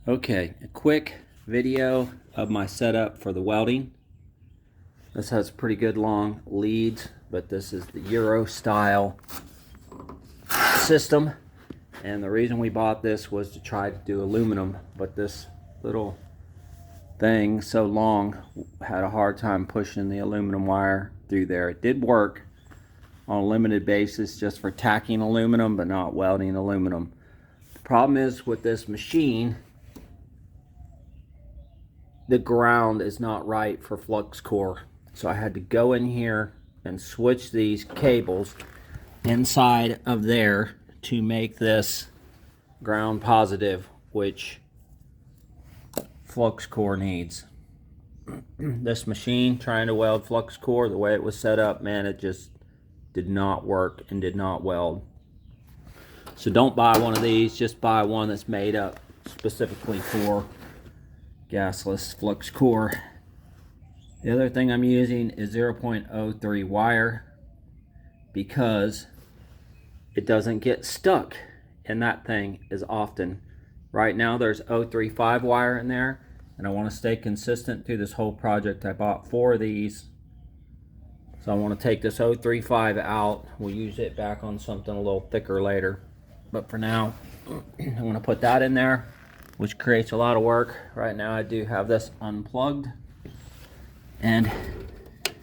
Okay, a quick video of my setup for the welding. This has pretty good long leads, but this is the Euro style system. And the reason we bought this was to try to do aluminum, but this little thing so long had a hard time pushing the aluminum wire through there. It did work on a limited basis just for tacking aluminum, but not welding aluminum. The problem is with this machine, the ground is not right for flux core. So I had to go in here and switch these cables inside of there to make this ground positive, which flux core needs. This machine trying to weld flux core, the way it was set up, man, it just did not work and did not weld. So don't buy one of these, just buy one that's made up specifically for gasless flux core. The other thing I'm using is 0.03 wire because it doesn't get stuck in that thing as often. Right now there's 0.35 wire in there, and I want to stay consistent through this whole project. I bought 4 of these, so I want to take this 0.35 out. We'll use it back on something a little thicker later, but for now I'm going to put that in there, which creates a lot of work. Right now I do have this unplugged, and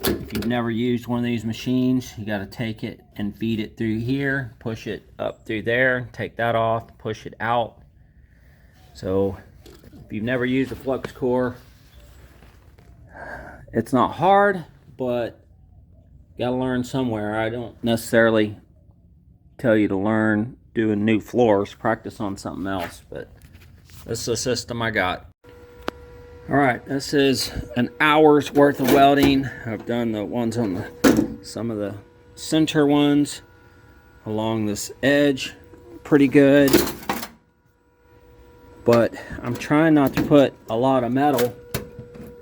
if you've never used one of these machines, you got to take it and feed it through here, push it up through there, take that off, push it out. So if you've never used a flux core, it's not hard, but you gotta learn somewhere. I don't necessarily tell you to learn doing new floors, practice on something else, but this is the system I got. Alright, this is an hour's worth of welding. I've done the ones on some of the center ones along this edge pretty good, but I'm trying not to put a lot of metal,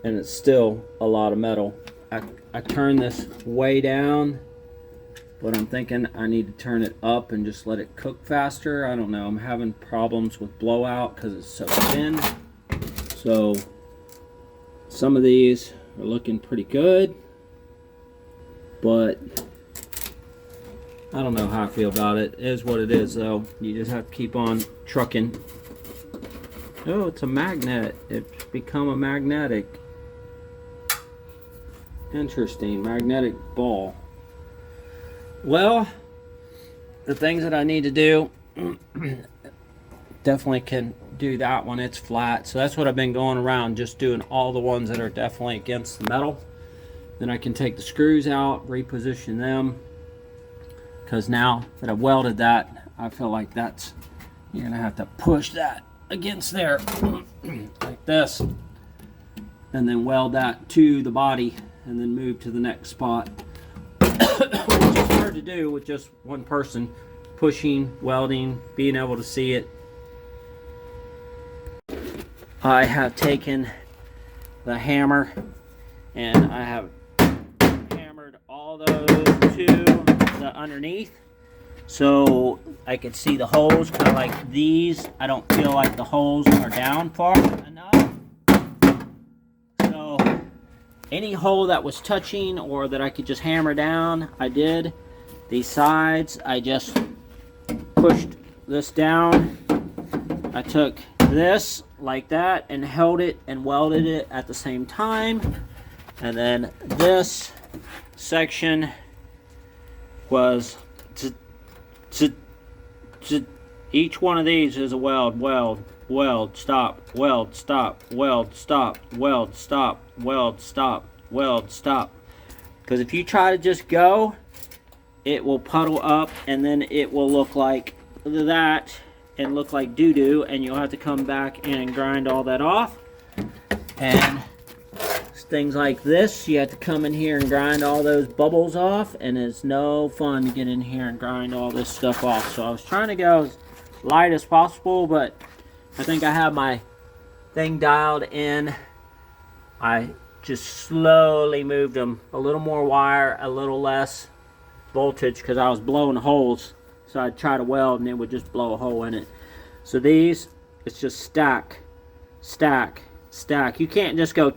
and it's still a lot of metal. I turn this way down, but I'm thinking I need to turn it up and just let it cook faster. I don't know, I'm having problems with blowout because it's so thin. So some of these are looking pretty good, but I don't know how I feel about it. It is what it is, though. You just have to keep on trucking. Oh, it's a magnet. It's become a magnetic. Interesting, magnetic ball. Well, the things that I need to do, definitely can do that one. It's flat, so that's what I've been going around, just doing all the ones that are definitely against the metal. Then I can take the screws out, reposition them, because now that I've welded that, I feel like that's, you're gonna have to push that against there like this, and then weld that to the body and then move to the next spot, which is hard to do with just one person pushing, welding, being able to see it. I have taken the hammer and I have hammered all those to the underneath, so I can see the holes, kind of like these. I don't feel like the holes are down far enough. So any hole that was touching or that I could just hammer down, I did. These sides, I just pushed this down. I took this like that and held it and welded it at the same time. And then this section was each one of these is a weld, stop, weld, stop, weld, stop, weld, stop, weld, stop, weld, stop. Because if you try to just go, it will puddle up and then it will look like that and look like doo-doo, and you'll have to come back and grind all that off. And things like this, you have to come in here and grind all those bubbles off, and it's no fun to get in here and grind all this stuff off. So I was trying to go as light as possible, but I think I have my thing dialed in. I just slowly moved them, a little more wire, a little less voltage, because I was blowing holes. So I'd try to weld and it would just blow a hole in it. So these, it's just stack stack. You can't just go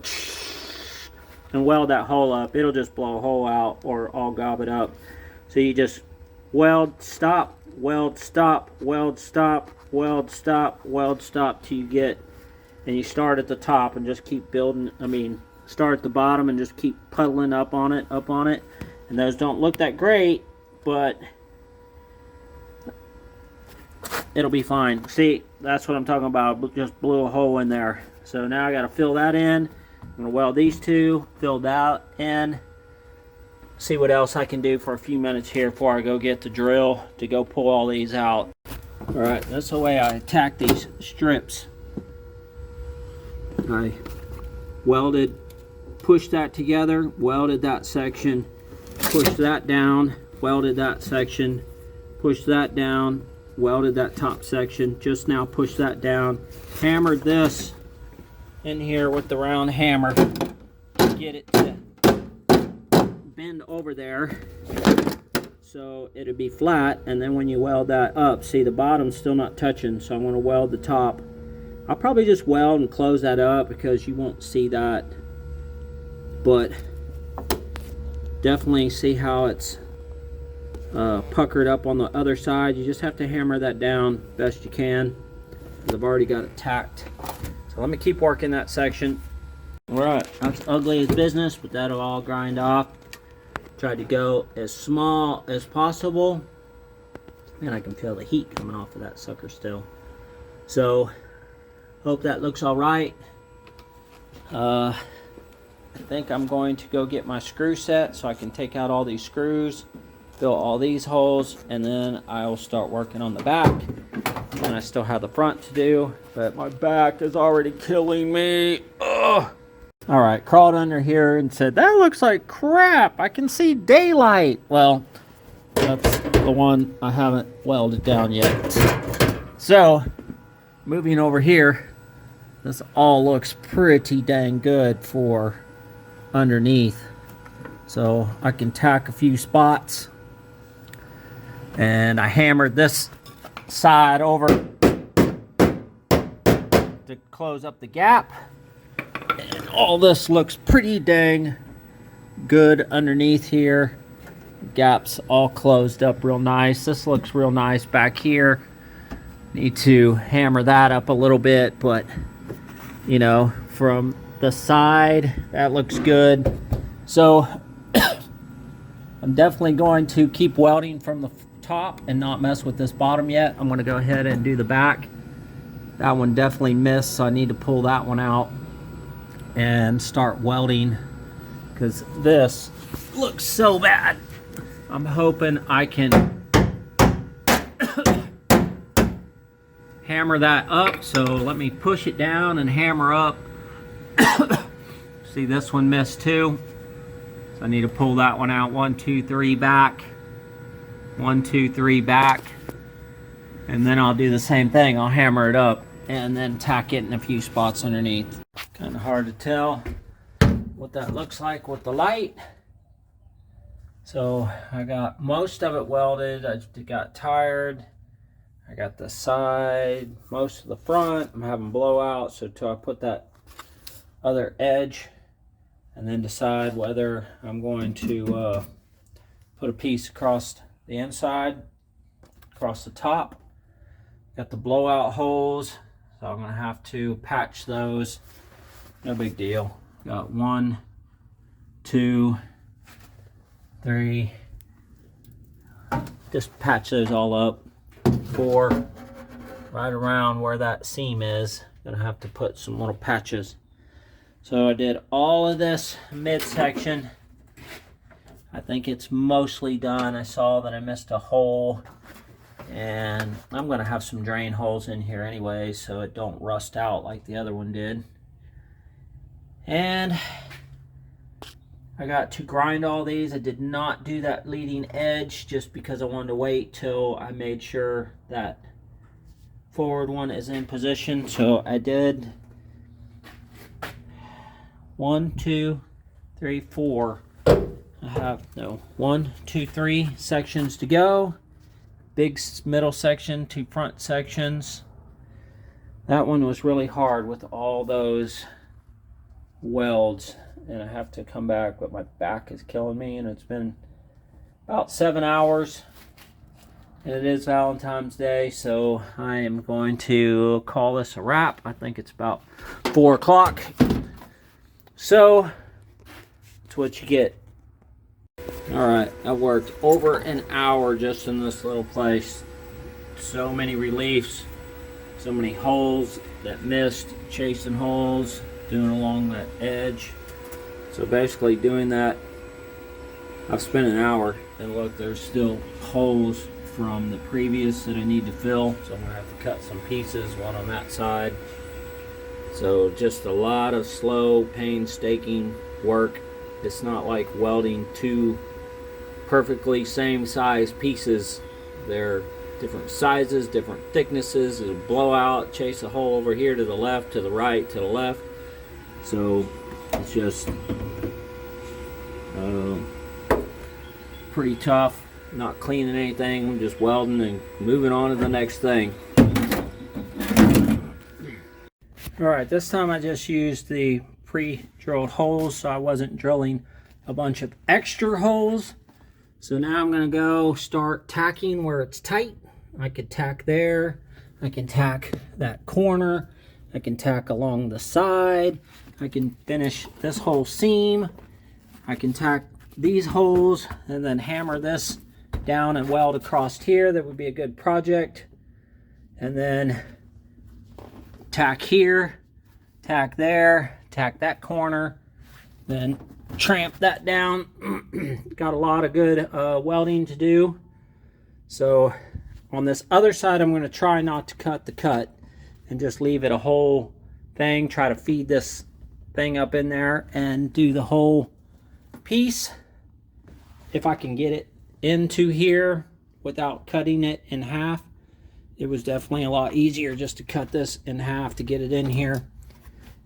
and weld that hole up. It'll just blow a hole out or all gob it up. So you just weld, stop, weld, stop, weld, stop, weld, stop, weld, stop till you get, and you start at the top and just keep building. I mean, start at the bottom and just keep puddling up on it. And those don't look that great, but it'll be fine. See, that's what I'm talking about. Just blew a hole in there. So now I got to fill that in. I'm going to weld these two, fill that in. See what else I can do for a few minutes here before I go get the drill to go pull all these out. Alright, that's the way I attack these strips. I welded, pushed that together, welded that section, pushed that down, welded that section, pushed that down, welded that top section, just now pushed that down, hammered this in here with the round hammer to get it to bend over there so it'll be flat. And then when you weld that up, see the bottom's still not touching, so I'm going to weld the top. I'll probably just weld and close that up because you won't see that, but definitely see how it's puckered up on the other side. You just have to hammer that down best you can. I've already got it tacked, so let me keep working that section. Alright, that's ugly as business, but that'll all grind off. Tried to go as small as possible, and I can feel the heat coming off of that sucker still. So hope that looks all right. I think I'm going to go get my screw set so I can take out all these screws, fill all these holes, and then I'll start working on the back. And I still have the front to do, but my back is already killing me. Ugh. All right, crawled under here and said, that looks like crap. I can see daylight. Well, that's the one I haven't welded down yet. So, moving over here, this all looks pretty dang good for underneath. So, I can tack a few spots. And I hammered this side over to close up the gap. And all this looks pretty dang good underneath here. Gaps all closed up real nice. This looks real nice back here. Need to hammer that up a little bit, but you know, from the side that looks good. So I'm definitely going to keep welding from the top and not mess with this bottom yet. I'm going to go ahead and do the back. That one definitely missed, so I need to pull that one out and start welding because this looks so bad. I'm hoping I can hammer that up. So let me push it down and hammer up. See, this one missed too, so I need to pull that one out. 1 2 3 back, 1 2 3 back, and then I'll do the same thing. I'll hammer it up and then tack it in a few spots underneath. Kind of hard to tell what that looks like with the light. So I got most of it welded. I got tired. I got the side, most of the front. I'm having blowout, so till I put that other edge and then decide whether I'm going to put a piece across the inside, across the top. Got the blowout holes, so I'm gonna have to patch those. No big deal. Got 1 2 3. Just patch those all up. 4, right around where that seam is. Gonna have to put some little patches. So I did all of this midsection. I think it's mostly done. I saw that I missed a hole, and I'm gonna have some drain holes in here anyway so it don't rust out like the other one did. And I got to grind all these. I did not do that leading edge just because I wanted to wait till I made sure that forward one is in position. So I did 1 2 3 4. I have 1 2 3 sections to go. Big middle section, 2 front sections. That one was really hard with all those welds, and I have to come back, but my back is killing me, and it's been about 7 hours, and it is Valentine's Day, so I am going to call this a wrap. I think it's about 4 o'clock. So that's what you get. All right, I worked over an hour just in this little place. So many reliefs, so many holes that missed, chasing holes, doing along that edge. So basically doing that, I've spent an hour, and look, there's still holes from the previous that I need to fill. So I'm gonna have to cut some pieces, one on that side. So just a lot of slow, painstaking work. It's not like welding two perfectly same size pieces. They're different sizes, different thicknesses. It'll blow out, chase a hole over here to the left, to the right, to the left. So it's just pretty tough. Not cleaning anything, I'm just welding and moving on to the next thing. Alright, this time I just used the pre-drilled holes, so I wasn't drilling a bunch of extra holes. So now I'm going to go start tacking where it's tight. I could tack there, I can tack that corner, I can tack along the side, I can finish this whole seam, I can tack these holes, and then hammer this down and weld across here. That would be a good project. And then tack here, tack there, tack that corner, then tramp that down. Got a lot of good welding to do. So on this other side, I'm going to try not to cut the cut and just leave it a whole thing. Try to feed this thing up in there and do the whole piece. If I can get it into here without cutting it in half. It was definitely a lot easier just to cut this in half to get it in here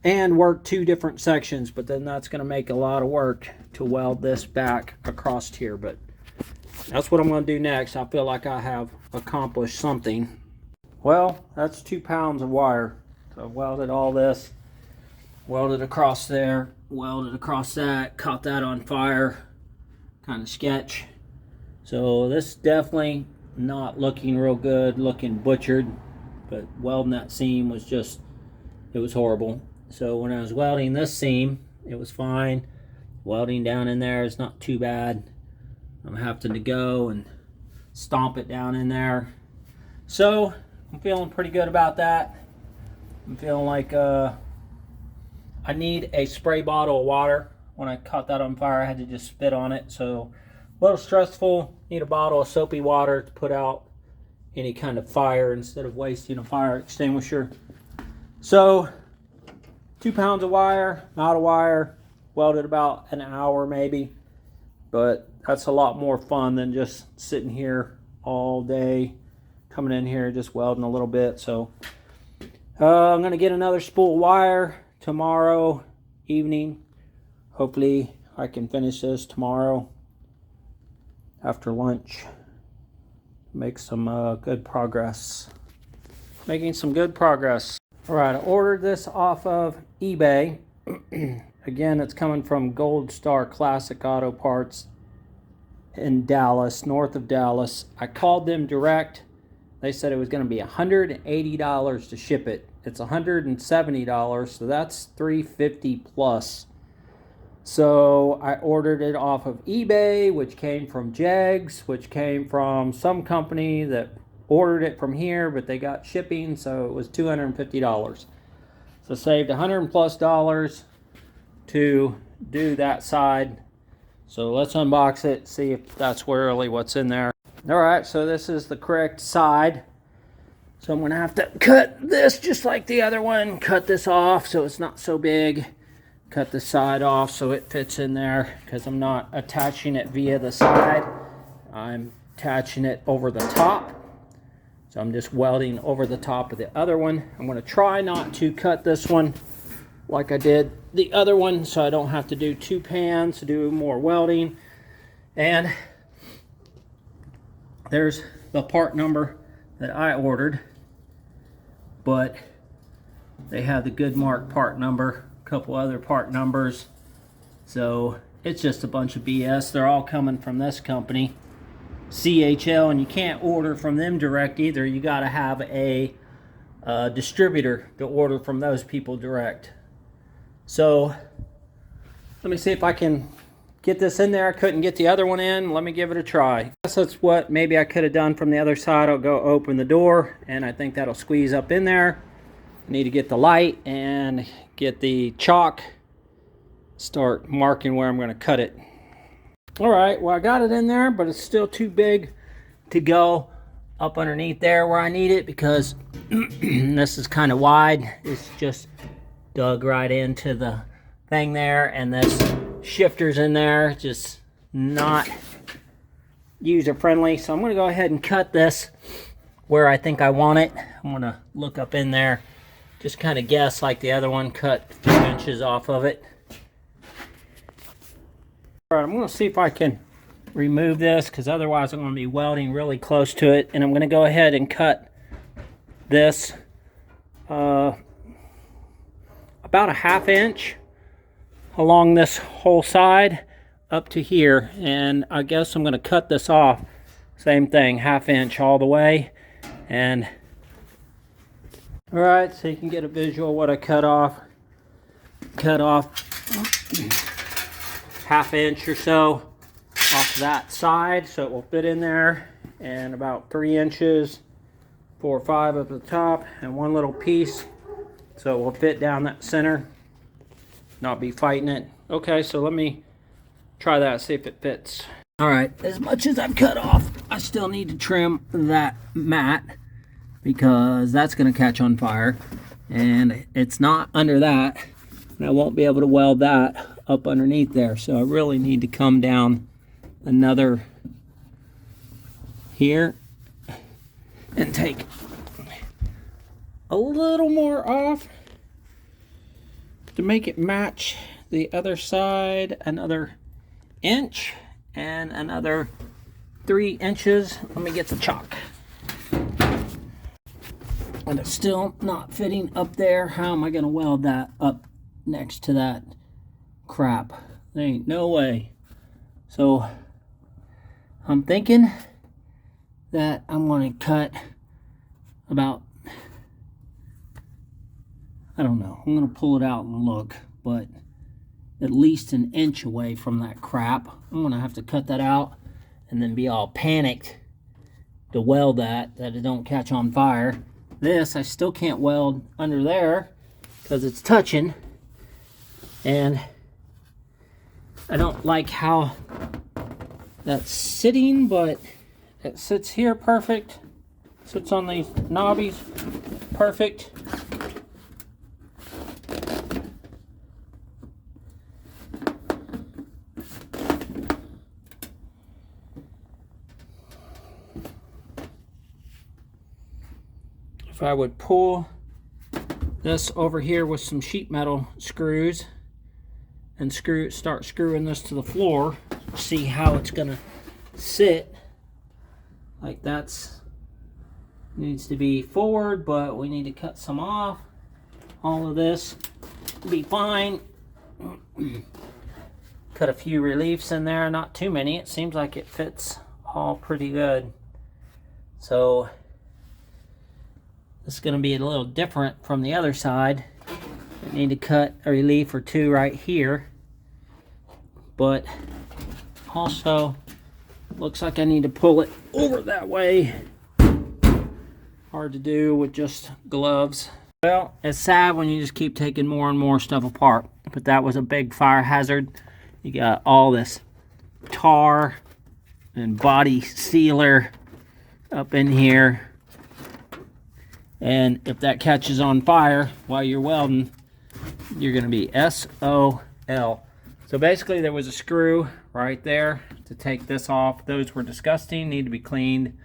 and work two different sections, but then that's going to make a lot of work to weld this back across here. But that's what I'm going to do next. I feel like I have accomplished something. Well, that's 2 pounds of wire. So I welded all this, welded across there, welded across that, caught that on fire, kind of sketch. So this definitely not looking real good, looking butchered, but welding that seam was just, it was horrible. So when I was welding this seam, it was fine. Welding down in there is not too bad. I'm having to go and stomp it down in there. So I'm feeling pretty good about that. I'm feeling like I need a spray bottle of water. When I caught that on fire, I had to just spit on it. So a little stressful. Need a bottle of soapy water to put out any kind of fire instead of wasting a fire extinguisher. So 2 pounds of wire, out of wire, welded about an hour maybe, but that's a lot more fun than just sitting here all day, coming in here just welding a little bit. So I'm gonna get another spool of wire tomorrow evening. Hopefully I can finish this tomorrow after lunch. Make some good progress. Making some good progress. All right, I ordered this off of eBay. Again, it's coming from Gold Star Classic Auto Parts in Dallas, north of Dallas. I called them direct. They said it was going to be $180 to ship it. It's $170, so that's $350 plus. So I ordered it off of eBay, which came from Jegs, which came from some company that ordered it from here, but they got shipping, so it was $250. So saved $100 plus to do that side. So let's unbox it, see if that's really what's in there. All right, so this is the correct side. So I'm gonna have to cut this just like the other one, cut this off so it's not so big. Cut the side off so it fits in there, because I'm not attaching it via the side. I'm attaching it over the top. So I'm just welding over the top of the other one. I'm going to try not to cut this one like I did the other one, so I don't have to do 2 pans to do more welding. And there's the part number that I ordered, but They have the Goodmark part number, a couple other part numbers. So it's just a bunch of BS. They're all coming from this company, CHL, and you can't order from them direct either. You got to have a distributor to order from those people direct. So let me see if I can get this in there. I couldn't get the other one in. Let me give it a try. I guess that's what maybe I could have done from the other side. I'll go open the door, and I think that'll squeeze up in there. I need to get the light and get the chalk, start marking where I'm going to cut it. All right, well, I got it in there, but it's still too big to go up underneath there where I need it, because this is kind of wide. It's just dug right into the thing there, and this shifter's in there, just not user friendly. So I'm going to go ahead and cut this where I think I want it. I'm going to look up in there, just kind of guess like the other one, cut a few inches off of it. All right, I'm going to see if I can remove this, because otherwise I'm going to be welding really close to it. And I'm going to go ahead and cut this about a 1/2 inch along this whole side up to here. And I guess I'm going to cut this off, same thing, 1/2 inch all the way. And all right, so you can get a visual of what I cut off 1/2 inch or so off that side, so it will fit in there, and about 3 inches, 4 or 5 up at the top, and one little piece, so it will fit down that center, not be fighting it. Okay, so let me try that, see if it fits. All right, as much as I've cut off, I still need to trim that mat, because that's going to catch on fire, and it's not under that, and I won't be able to weld that up underneath there. So I really need to come down another here and take a little more off to make it match the other side, another inch and another 3 inches. Let me get the chalk. And it's still not fitting up there. How am I going to weld that up next to that crap? There ain't no way. So I'm thinking that I'm going to cut about, I don't know, I'm going to pull it out and look, but at least 1 inch away from that crap. I'm going to have to cut that out and then be all panicked to weld that it don't catch on fire. This I still can't weld under there because it's touching, and I don't like how that's sitting, but it sits here perfect. Sits on these knobbies perfect. If I would pull this over here with some sheet metal screws and start screwing this to the floor, see how it's gonna sit. Like that's needs to be forward, but we need to cut some off. All of this will be fine. Cut a few reliefs in there, not too many. It seems like it fits all pretty good. So this is going to be a little different from the other side. I need to cut a relief or two right here, but also looks like I need to pull it over that way. Hard to do with just gloves. Well, it's sad when you just keep taking more and more stuff apart, but that was a big fire hazard. You got all this tar and body sealer up in here. And if that catches on fire while you're welding, you're going to be SOL. So basically there was a screw right there to take this off. Those were disgusting, need to be cleaned,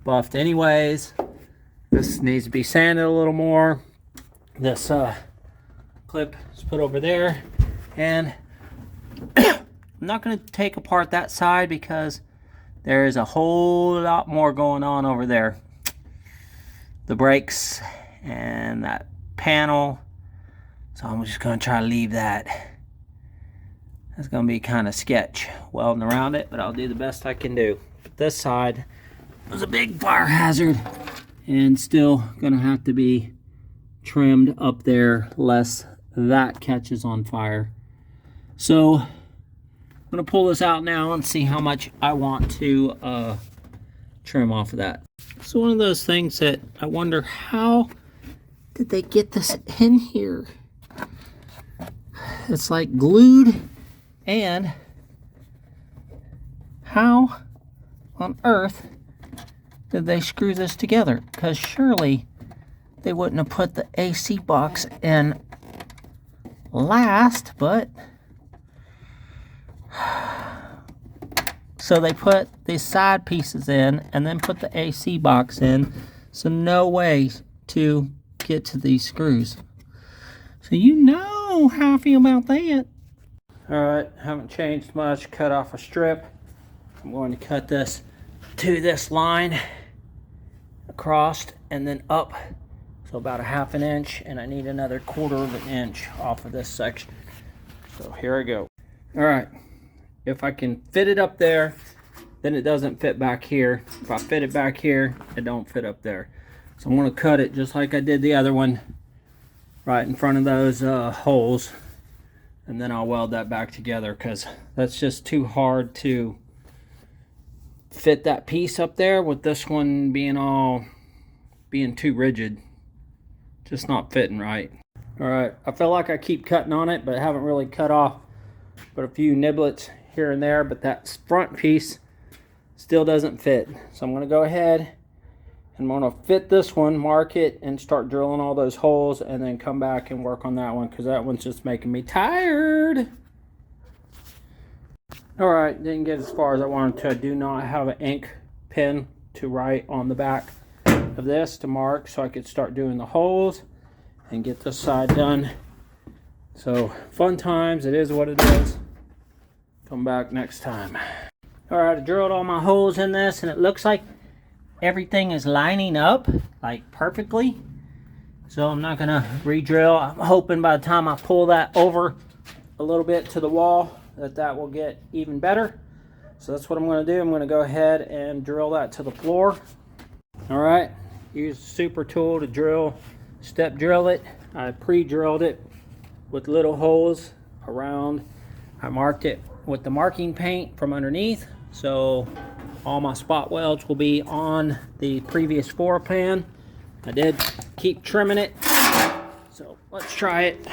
buffed anyways. This needs to be sanded a little more. This clip is put over there. And I'm not going to take apart that side because there is a whole lot more going on over there. The brakes and that panel So I'm just gonna try to leave that. That's gonna be kind of sketch welding around it, but I'll do the best I can do. But this side was a big fire hazard and still gonna have to be trimmed up there lest that catches on fire. So I'm gonna pull this out now and see how much I want to trim off of that. It's one of those things that I wonder, how did they get this in here? It's like glued, and how on earth did they screw this together? Because surely they wouldn't have put the AC box in last, but so they put these side pieces in and then put the AC box in, so no way to get to these screws. So you know how I feel about that. Alright, haven't changed much. Cut off a strip. I'm going to cut this to this line across and then up, so about a ½ an inch, and I need another ¼ of an inch off of this section. So here I go. Alright, if I can fit it up there, then it doesn't fit back here. If I fit it back here, it don't fit up there. So I'm going to cut it just like I did the other one, right in front of those holes, and then I'll weld that back together, because that's just too hard to fit that piece up there with this one being too rigid. Just not fitting right. Alright, I feel like I keep cutting on it, but I haven't really cut off but a few niblets here and there, but that front piece still doesn't fit. So I'm going to go ahead and I'm going to fit this one, mark it, and start drilling all those holes, and then come back and work on that one, because that one's just making me tired. Alright, didn't get as far as I wanted to. I do not have an ink pen to write on the back of this to mark, so I could start doing the holes and get this side done. So fun times, it is what it is. Come back next time. Alright, I drilled all my holes in this, and it looks like everything is lining up like perfectly. So I'm not gonna re-drill. I'm hoping by the time I pull that over a little bit to the wall that will get even better. So that's what I'm going to do. I'm going to go ahead and drill that to the floor. Alright, use a super tool to step drill it. I pre-drilled it with little holes around. I marked it with the marking paint from underneath, so all my spot welds will be on the previous floor pan. I did keep trimming it, so let's try it.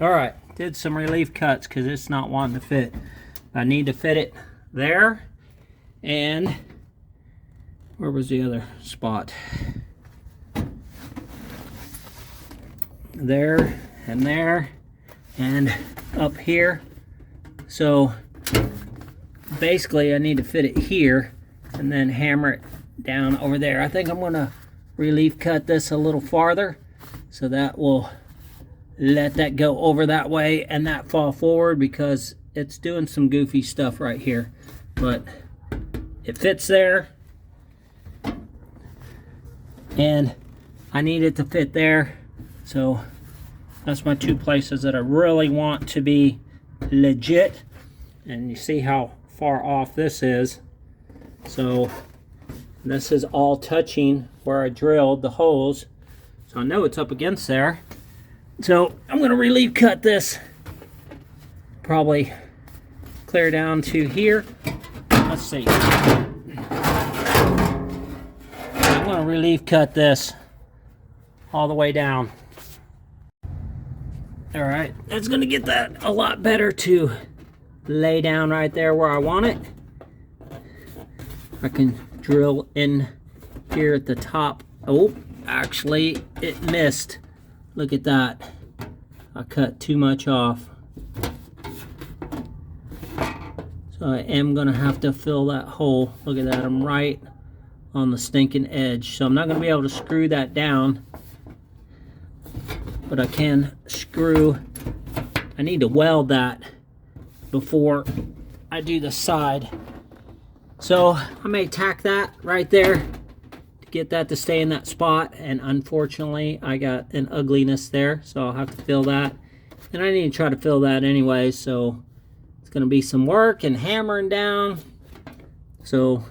Alright, did some relief cuts because it's not wanting to fit. I need to fit it there, and where was the other spot? There, and up here. So basically I need to fit it here and then hammer it down over there. I think I'm going to relief cut this a little farther, so that will let that go over that way and that fall forward, because it's doing some goofy stuff right here, but it fits there, and I need it to fit there. So that's my two places that I really want to be legit, and you see how far off this is. So this is all touching where I drilled the holes, so I know it's up against there. So I'm going to relief cut this, probably clear down to here. Let's see. I'm going to relief cut this all the way down. Alright, that's going to get that a lot better to lay down right there where I want it. I can drill in here at the top. Oh, actually it missed. Look at that. I cut too much off. So I am going to have to fill that hole. Look at that. I'm right on the stinking edge. So I'm not going to be able to screw that down. But I can screw. I need to weld that before I do the side. So I may tack that right there to get that to stay in that spot, and unfortunately I got an ugliness there, so I'll have to fill that. And I need to try to fill that anyway, so it's going to be some work and hammering down. So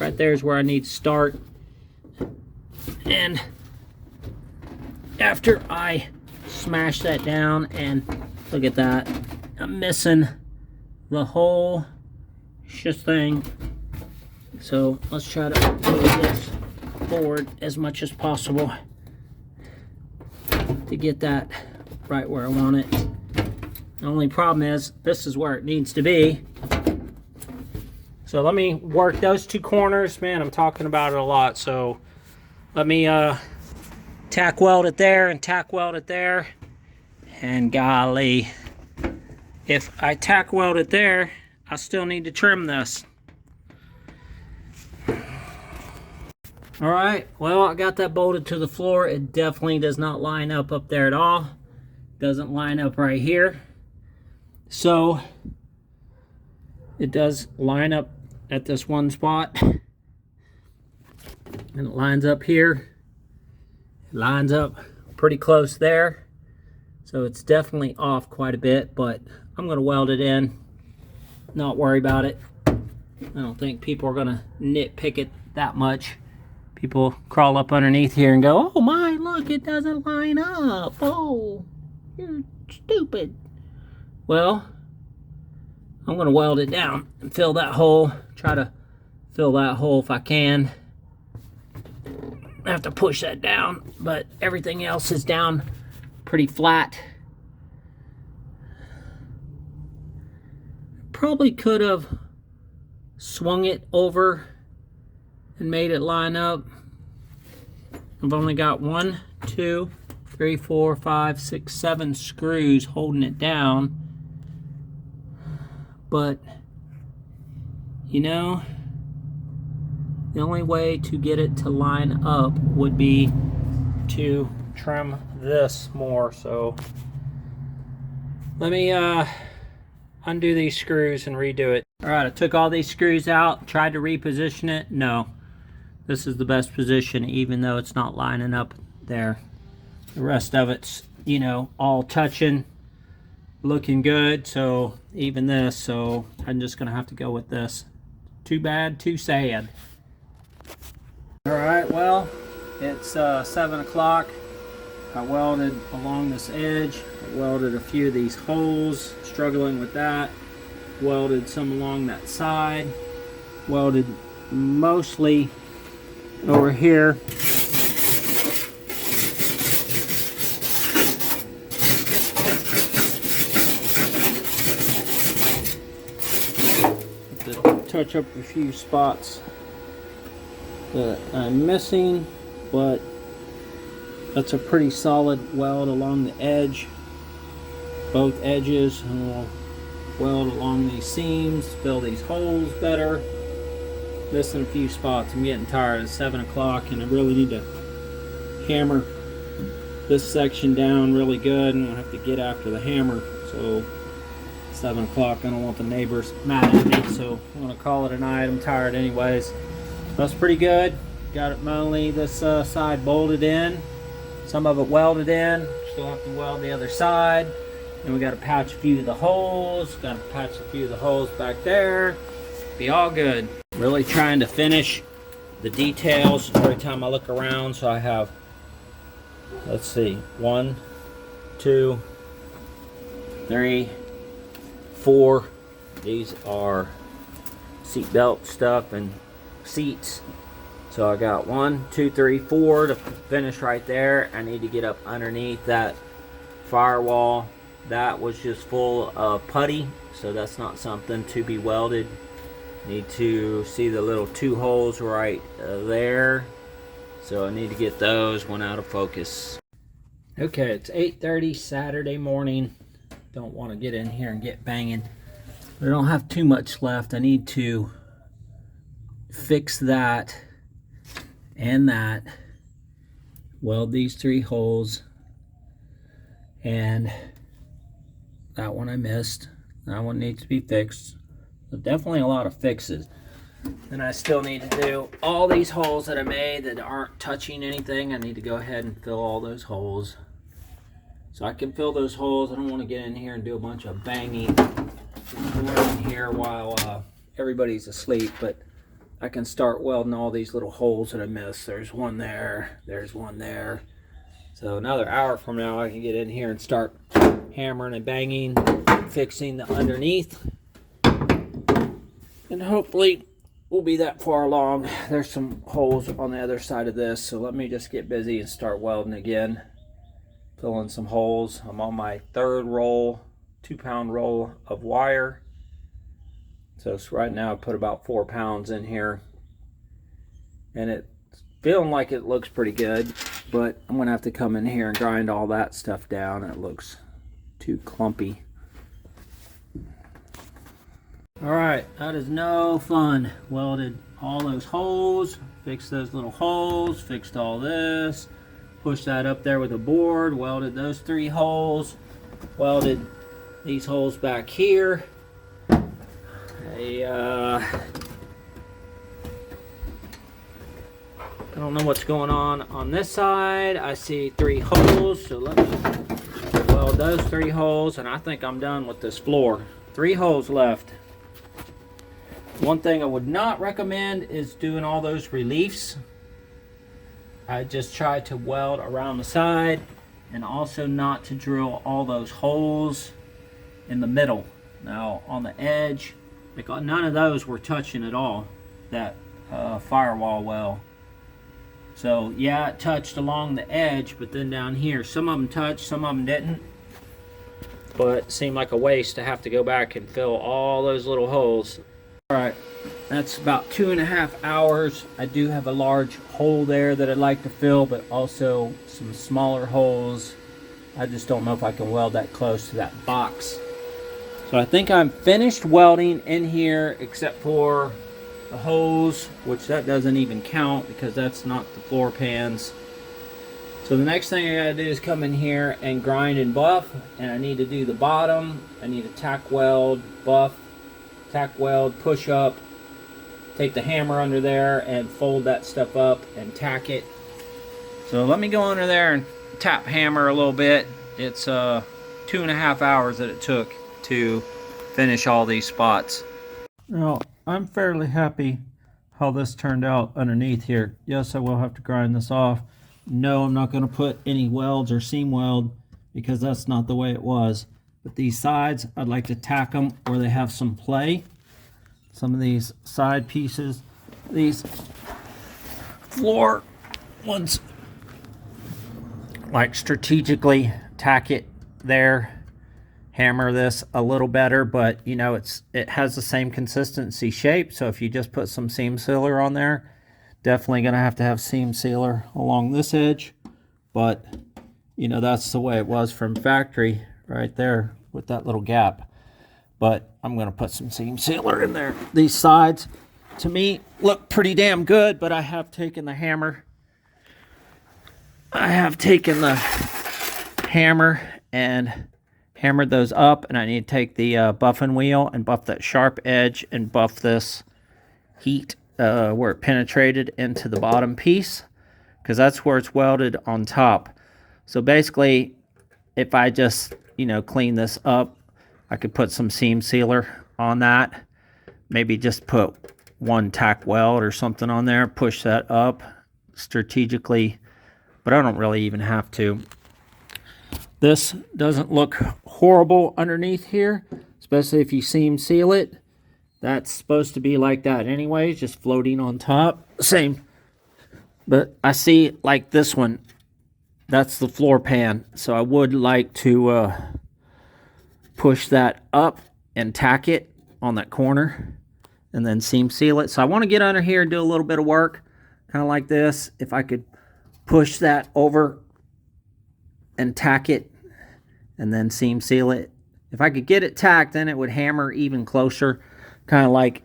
right there is where I need to start. And after I smash that down, and look at that, I'm missing the whole thing. So let's try to move this forward as much as possible to get that right where I want it. The only problem is this is where it needs to be. So let me work those two corners. Man, I'm talking about it a lot. So let me tack weld it there and tack weld it there. And golly, if I tack weld it there, I still need to trim this. All right, well, I got that bolted to the floor. It definitely does not line up there at all. Doesn't line up right here. So it does line up at this one spot. And it lines up here. It lines up pretty close there. So it's definitely off quite a bit, but I'm gonna weld it in. Not worry about it. I don't think people are gonna nitpick it that much. People crawl up underneath here and go, oh my, look, it doesn't line up. Oh, you're stupid. Well, I'm gonna weld it down and fill that hole. Try to fill that hole if I can. I have to push that down, but everything else is down pretty flat. Probably could have swung it over and made it line up. I've only got 1, 2, 3, 4, 5, 6, 7 screws holding it down. But, you know, the only way to get it to line up would be to trim this more. So let me undo these screws and redo it. All right, I took all these screws out, tried to reposition it. No, this is the best position, even though it's not lining up there. The rest of it's, you know, all touching, looking good. So even this, so I'm just gonna have to go with this. Too bad, too sad. All right, well, it's 7 o'clock. I welded along this edge. I welded a few of these holes, struggling with that. Welded some along that side. Welded mostly over here. Touch up a few spots that I'm missing, but that's a pretty solid weld along the edge, both edges, and we'll weld along these seams, fill these holes better. Missing a few spots. I'm getting tired. It's 7 o'clock and I really need to hammer this section down really good, and I'll have to get after the hammer. So 7 o'clock, I don't want the neighbors mad at me, so I'm gonna call it a night. I'm tired anyways. That's pretty good. Got it mainly this side bolted in, some of it welded in. Still have to weld the other side, and we got to patch a few of the holes. Got to patch a few of the holes back there. Be all good. Really trying to finish the details every time I look around. So I have, let's see, 1, 2, 3, 4. These are seat belt stuff and seats. So I got 1, 2, 3, 4 to finish right there. I need to get up underneath that firewall. That was just full of putty, so that's not something to be welded. Need to see the little 2 holes right there. So I need to get those one out of focus. Okay, it's 8:30 Saturday morning. Don't want to get in here and get banging. I don't have too much left. I need to fix that and that. Weld these 3 holes. And that one I missed. That one needs to be fixed. So definitely a lot of fixes. Then I still need to do all these holes that I made that aren't touching anything. I need to go ahead and fill all those holes. So I can fill those holes. I don't want to get in here and do a bunch of banging in here while everybody's asleep, but I can start welding all these little holes that I missed. There's one there, there's one there. So another hour from now I can get in here and start hammering and banging, fixing the underneath. And hopefully we'll be that far along. There's some holes on the other side of this, so let me just get busy and start welding again. Filling some holes. I'm on my third roll, 2-pound roll of wire. So right now I put about 4 pounds in here. And it's feeling like it looks pretty good, but I'm gonna have to come in here and grind all that stuff down. It looks too clumpy. All right, that is no fun. Welded all those holes, fixed those little holes, fixed all this, pushed that up there with a board, welded those 3 holes, welded these holes back here. I don't know what's going on this side. I see 3 holes, so let me weld those 3 holes, and I think I'm done with this floor. 3 holes left. One thing I would not recommend is doing all those reliefs. I just try to weld around the side, and also not to drill all those holes in the middle. Now on the edge, because none of those were touching at all, that firewall well. So yeah, it touched along the edge, but then down here, some of them touched, some of them didn't. But it seemed like a waste to have to go back and fill all those little holes. All right, that's about 2.5 hours. I do have a large hole there that I'd like to fill, but also some smaller holes. I just don't know if I can weld that close to that box. So I think I'm finished welding in here, except for the hose, which that doesn't even count because that's not the floor pans. So the next thing I gotta do is come in here and grind and buff, and I need to do the bottom. I need to tack weld, buff, tack weld, push up, take the hammer under there and fold that stuff up and tack it. So let me go under there and tap hammer a little bit. It's 2.5 hours that it took to finish all these spots. Now I'm fairly happy how this turned out underneath here. Yes, I will have to grind this off. No, I'm not going to put any welds or seam weld because that's not the way it was. But these sides, I'd like to tack them where they have some play. Some of these side pieces, these floor ones, like strategically tack it there, hammer this a little better, but you know, it has the same consistency shape. So if you just put some seam sealer on there, definitely gonna have to have seam sealer along this edge. But you know, that's the way it was from factory right there with that little gap. But I'm gonna put some seam sealer in there. These sides to me look pretty damn good, but I have taken the hammer and hammered those up, and I need to take the buffing wheel and buff that sharp edge and buff this heat where it penetrated into the bottom piece, because that's where it's welded on top. So basically, if I just, you know, clean this up, I could put some seam sealer on that, maybe just put 1 tack weld or something on there, push that up strategically, but I don't really even have to. This doesn't look horrible underneath here, especially if you seam seal it. That's supposed to be like that anyways, just floating on top. Same. But I see like this one, that's the floor pan. So I would like to push that up and tack it on that corner and then seam seal it. So I want to get under here and do a little bit of work, kind of like this. If I could push that over and tack it and then seam seal it. If I could get it tacked, then it would hammer even closer, kind of like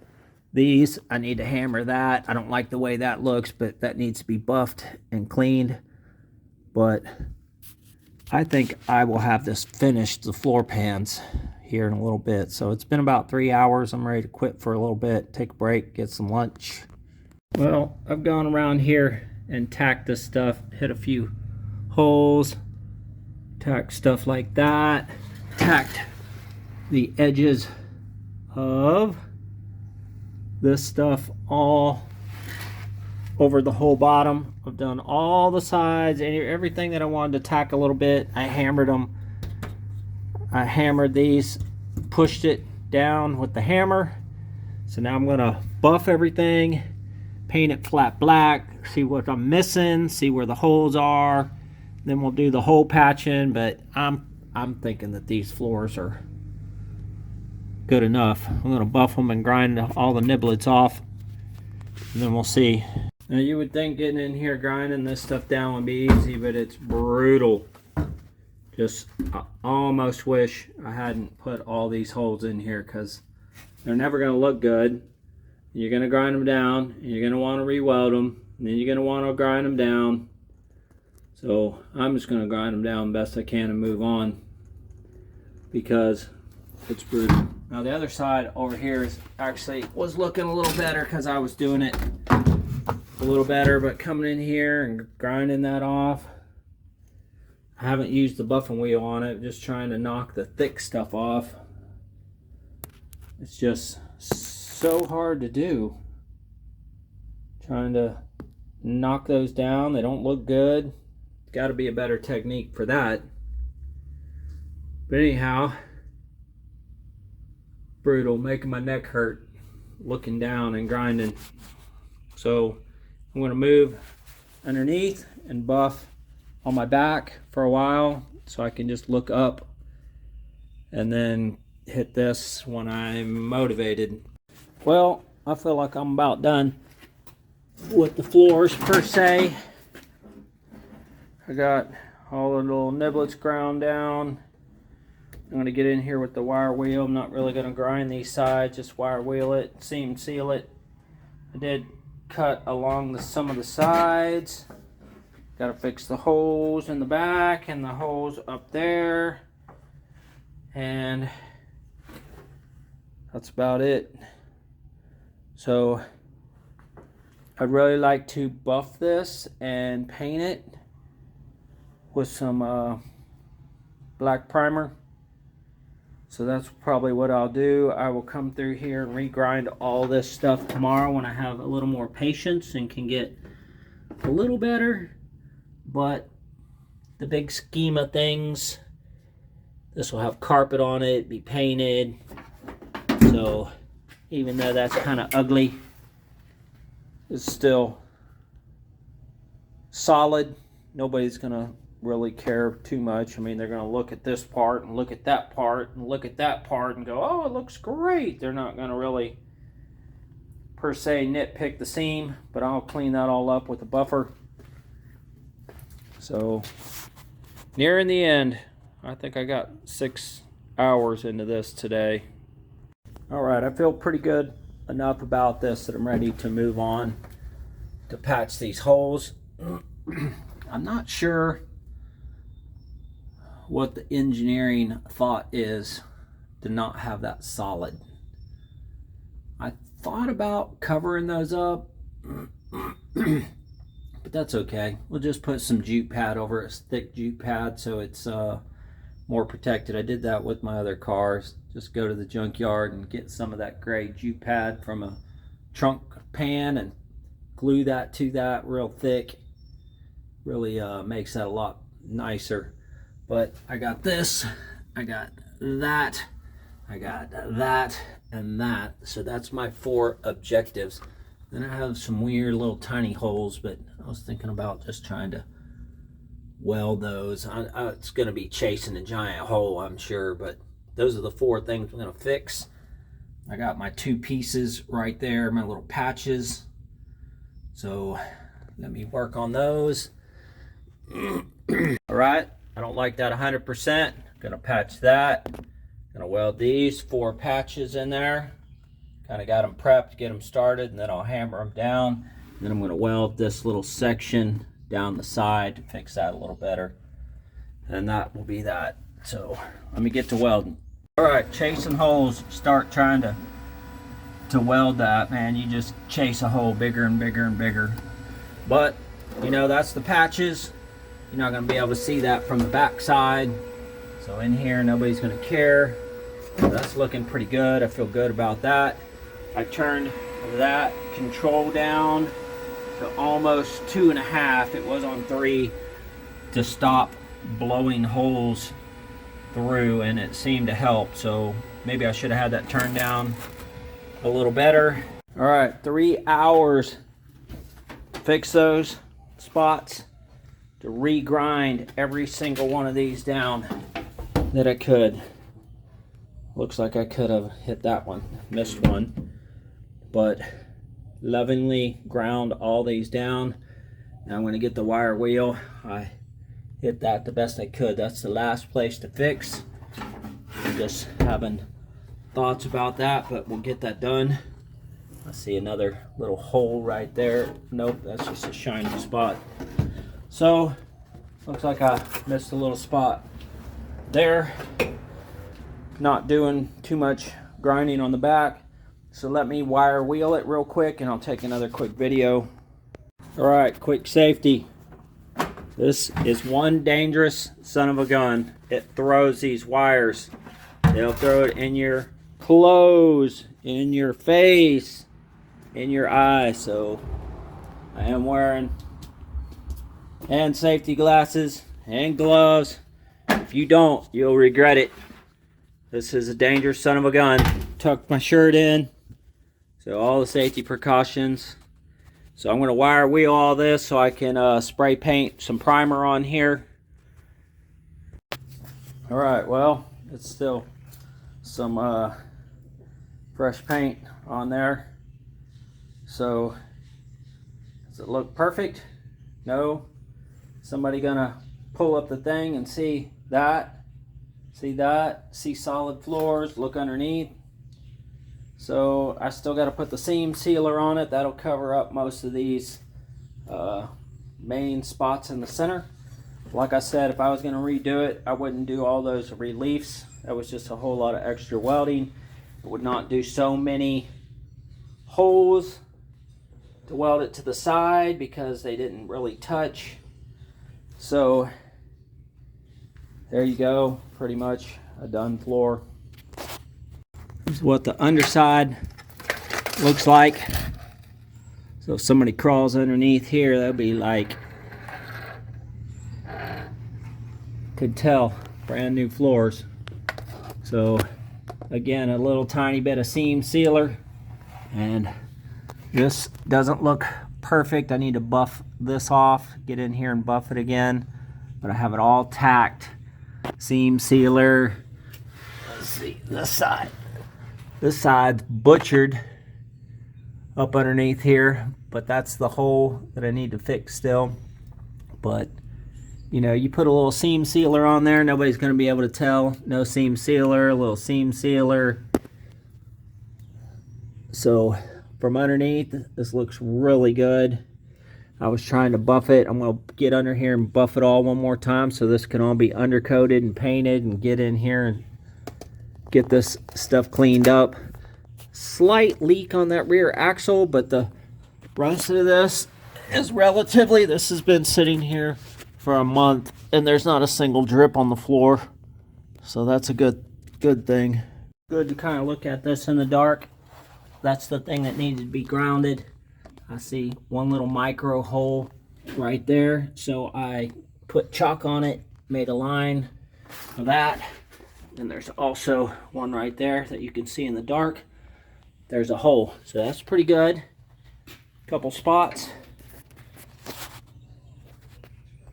these. I need to hammer that. I don't like the way that looks, but that needs to be buffed and cleaned. But I think I will have this finished, the floor pans here in a little bit. So it's been about 3 hours. I'm ready to quit for a little bit, take a break, get some lunch. Well, I've gone around here and tacked this stuff, hit a few holes, tacked stuff like that, tacked the edges of this stuff all over the whole bottom. I've done all the sides, everything that I wanted to tack a little bit. I hammered them. I hammered these, pushed it down with the hammer. So now I'm gonna buff everything, paint it flat black, see what I'm missing, see where the holes are. Then we'll do the hole patching, but I'm thinking that these floors are good enough. I'm gonna buff them and grind all the niblets off, and then we'll see. Now you would think getting in here grinding this stuff down would be easy, but it's brutal. Just I almost wish I hadn't put all these holes in here, because they're never gonna look good. You're gonna grind them down, and you're gonna want to re-weld them, and then you're gonna want to grind them down. So I'm just gonna grind them down best I can and move on, because it's brutal. Now the other side over here is actually was looking a little better, because I was doing it a little better, but coming in here and grinding that off, I haven't used the buffing wheel on it, just trying to knock the thick stuff off. It's just so hard to do, trying to knock those down. They don't look good. Got to be a better technique for that. But anyhow, brutal, making my neck hurt looking down and grinding. So I'm going to move underneath and buff on my back for a while, so I can just look up and then hit this when I'm motivated. Well, I feel like I'm about done with the floors per se. I got all the little niblets ground down. I'm going to get in here with the wire wheel. I'm not really going to grind these sides, just wire wheel it, seam seal it. I did cut along some of the sides. Got to fix the holes in the back and the holes up there. And that's about it. So I'd really like to buff this and paint it with some black primer. So that's probably what I'll do. I will come through here and regrind all this stuff tomorrow when I have a little more patience and can get a little better. But the big scheme of things, this will have carpet on it, be painted. So even though that's kind of ugly, it's still solid. Nobody's gonna really care too much. I mean, they're gonna look at this part and look at that part and look at that part and go, oh, it looks great. They're not gonna really per se nitpick the seam, but I'll clean that all up with a buffer. So nearing the end. I think I got 6 hours into this today. All right, I feel pretty good enough about this that I'm ready to move on to patch these holes. I'm not sure what the engineering thought is to not have that solid. I thought about covering those up, but that's okay. We'll just put some jute pad over it, thick jute pad, so it's more protected. I did that with my other cars. Just go to the junkyard and get some of that gray jute pad from a trunk pan and glue that to that real thick. Really makes that a lot nicer. But I got this, I got that, I got that, and that. So that's my 4 objectives. Then I have some weird little tiny holes, but I was thinking about just trying to weld those. It's going to be chasing a giant hole, I'm sure, but those are the 4 things I'm going to fix. I got my 2 pieces right there, my little patches. So let me work on those. All right, I don't like that 100%. Gonna patch that. Gonna weld these 4 patches in there. Kind of got them prepped, get them started, and then I'll hammer them down. And then I'm gonna weld this little section down the side to fix that a little better. And that will be that. So let me get to welding. All right, chasing holes. Start trying to weld that, man. You just chase a hole bigger and bigger and bigger. But you know, that's the patches. You're not gonna be able to see that from the back side. So in here, nobody's gonna care. So that's looking pretty good. I feel good about that. I turned that control down to almost 2.5. It was on 3 to stop blowing holes through, and it seemed to help. So maybe I should have had that turned down a little better. All right, 3 hours. Fix those spots to regrind every single one of these down that I could. Looks like I could have hit that one, missed one, but lovingly ground all these down. Now I'm going to get the wire wheel. I hit that the best I could. That's the last place to fix. I'm just having thoughts about that, but we'll get that done. I see another little hole right there. Nope, that's just a shiny spot. So looks like I missed a little spot there. Not doing too much grinding on the back, so let me wire wheel it real quick and I'll take another quick video. All right, quick safety. This is one dangerous son of a gun. It throws these wires. They'll throw it in your clothes, in your face, in your eye. So I am wearing hand safety glasses and gloves. If you don't, you'll regret it. This is a dangerous son of a gun. Tucked my shirt in. So all the safety precautions. So I'm going to wire wheel all this so I can spray paint some primer on here. All right, well, it's still some fresh paint on there. So does it look perfect? No. Somebody gonna pull up the thing and see that? See that? See solid floors, look underneath. So I still got to put the seam sealer on it. That'll cover up most of these main spots in the center. Like I said, if I was going to redo it, I wouldn't do all those reliefs. That was just a whole lot of extra welding. I would not do so many holes to weld it to the side because they didn't really touch. So there you go, pretty much a done floor. This is what the underside looks like. So if somebody crawls underneath here, that'd be like, could tell, brand new floors. So again, a little tiny bit of seam sealer, and this doesn't look perfect. I need to buff this off, get in here and buff it again, but I have it all tacked. Seam sealer. Let's see this side. This side's butchered up underneath here, but that's the hole that I need to fix still. But you know, you put a little seam sealer on there, nobody's going to be able to tell. No seam sealer, a little seam sealer. So from underneath, this looks really good. I was trying to buff it. I'm going to get under here and buff it all one more time so this can all be undercoated and painted and get in here and get this stuff cleaned up. Slight leak on that rear axle, but the rest of this is relatively, this has been sitting here for a month and there's not a single drip on the floor. So that's a good thing. Good to kind of look at this in the dark. That's the thing that needed to be grounded. I see one little micro hole right there. So I put chalk on it, made a line for that. And there's also one right there that you can see in the dark. There's a hole. So that's pretty good. Couple spots.